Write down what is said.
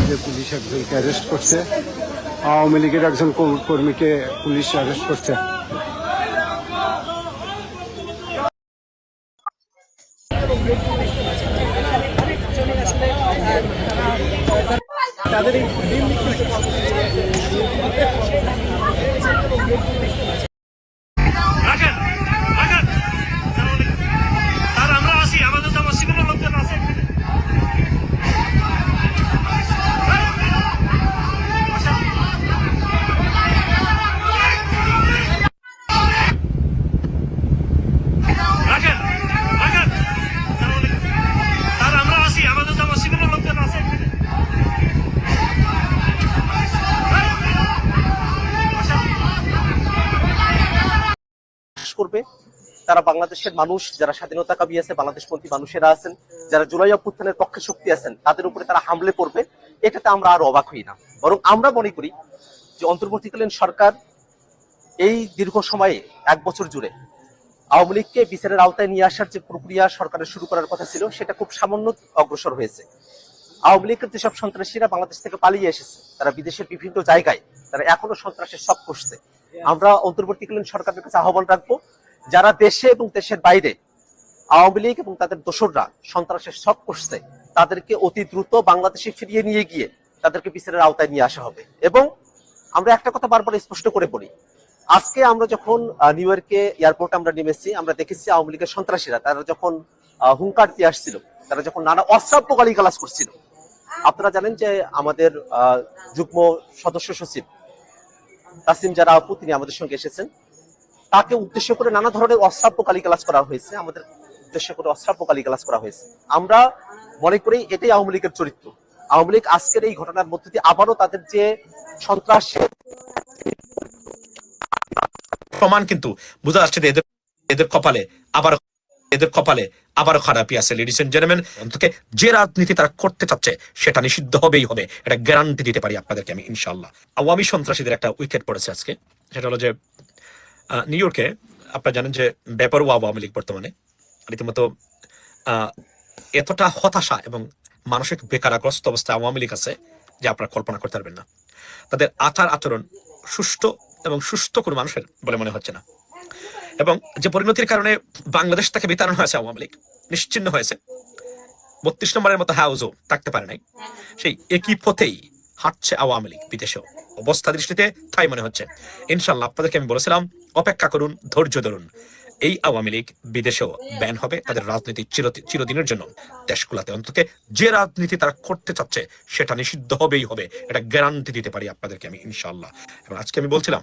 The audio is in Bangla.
যে পুলিশ একজনকে অ্যারেস্ট করছে, আওয়ামী লীগের একজন কর্মীকে পুলিশ অ্যারেস্ট করছে। তাদের করবে তারা বাংলাদেশের মানুষ যারা স্বাধীনতাকামী আছে, বাংলাদেশপন্থী মানুষেরা আছেন, যারা জুলাই অভ্যুত্থানের পক্ষে শক্তি আছেন, তাদের উপরে তারা হামলে পড়বে, এটাতে আমরা আর অবাক হই না। বরং আমরা মনে করি যে অন্তর্বর্তীকালীন সরকার এই দীর্ঘ সময়ে 1 বছর জুড়ে আওয়ামী লীগকে বিচারের আওতায় নিয়ে আসার যে প্রক্রিয়া সরকারের শুরু করার কথা ছিল, সেটা খুব সামান্য অগ্রসর হয়েছে। আওয়ামী লীগের যেসব সন্ত্রাসীরা বাংলাদেশ থেকে পালিয়ে এসেছে, তারা বিদেশের বিভিন্ন জায়গায় তারা এখনো সন্ত্রাসের সব করছে। আমরা অন্তর্বর্তীকালীন সরকারের কাছে আহ্বান রাখবো, যারা দেশে এবং দেশের বাইরে আওয়ামী লীগ এবং তাদের দোসররা সন্ত্রাসের সব করছে, তাদেরকে অতি দ্রুত বাংলাদেশে ফিরিয়ে নিয়ে গিয়ে তাদেরকে বিচারের আওতায় নিয়ে আসা হবে। এবং আমরা একটা কথা বারবার স্পষ্ট করে বলি, আজকে আমরা যখন নিউ ইয়র্কে এয়ারপোর্টে আমরা নেমেছি, আমরা দেখেছি আওয়ামী লীগের সন্ত্রাসীরা তারা যখন হুঙ্কার দিয়ে আসছিল, তারা যখন নানা অশ্রাব্য গালিগালাজ করছিল। আপনারা জানেন যে আমাদের যুগ্ম সদস্য সচিব তাসিম জারা আপু, তিনি আমাদের সঙ্গে এসেছেন, তাকে উদ্দেশ্য করে নানা ধরনের অশ্রাব্য গালিগালাজ করা হয়েছে, আমাদের উদ্দেশ্য করে অশ্রাব্য গালিগালাজ করা হয়েছে। আমরা মনে করি এটাই আওয়ামী লীগের চরিত্র। আওয়ামী লীগ আজকের এই ঘটনার মধ্যে দিয়ে আবারও তাদের যে সন্ত্রাসের প্রমাণ কিন্তু বোঝা যাচ্ছে যে এদের কপালে আবারও খারাপই আছে। লেডিস এন্ড জেন্টলম্যান, অন্তকে যে রাজনীতি তারা করতে চাচ্ছে সেটা নিষিদ্ধ হবেই হবে, এটা গ্যারান্টি দিতে পারি আপনাদেরকে আমি ইনশাআল্লাহ। আওয়ামী সন্ত্রাসীদের একটা উইকেট পড়েছে আজকে, সেটা হলো যে নিউ ইয়র্কে আপনারা জানেন যে বেপরোয়া আওয়ামী লীগ বর্তমানে রীতিমতো এতটা হতাশা এবং মানসিক বেকারাগ্রস্ত অবস্থায় আওয়ামী লীগ আছে যে আপনারা কল্পনা করতে পারবেন না। তাদের আচরণ সুস্থ কোনো মানুষের বলে মনে হচ্ছে না। এবং যে পরিণতির কারণে বাংলাদেশ থেকে বিতাড়ন হয়েছে, আওয়ামী লীগ নিশ্চিহ্ন হয়েছে, 32 নম্বরের মতো হাউসও থাকতে পারে নাই, সেই একই পথেই হাঁটছে আওয়ামী লীগ বিদেশেও। অবস্থা দৃষ্টিতে তাই মনে হচ্ছে। ইনশাল্লাহ আপনাদেরকে আমি বলেছিলাম, অপেক্ষা করুন, ধৈর্য ধরুন, এই আওয়ামী লীগ বিদেশেও ব্যান হবে, তাদের রাজনীতি চিরদিনের জন্য দেশগুলাতে অন্তত যে রাজনীতি তারা করতে চাচ্ছে সেটা নিষিদ্ধ হবেই হবে, এটা গ্যারান্টি দিতে পারি আপনাদেরকে আমি ইনশাল্লাহ। এবং আজকে আমি বলছিলাম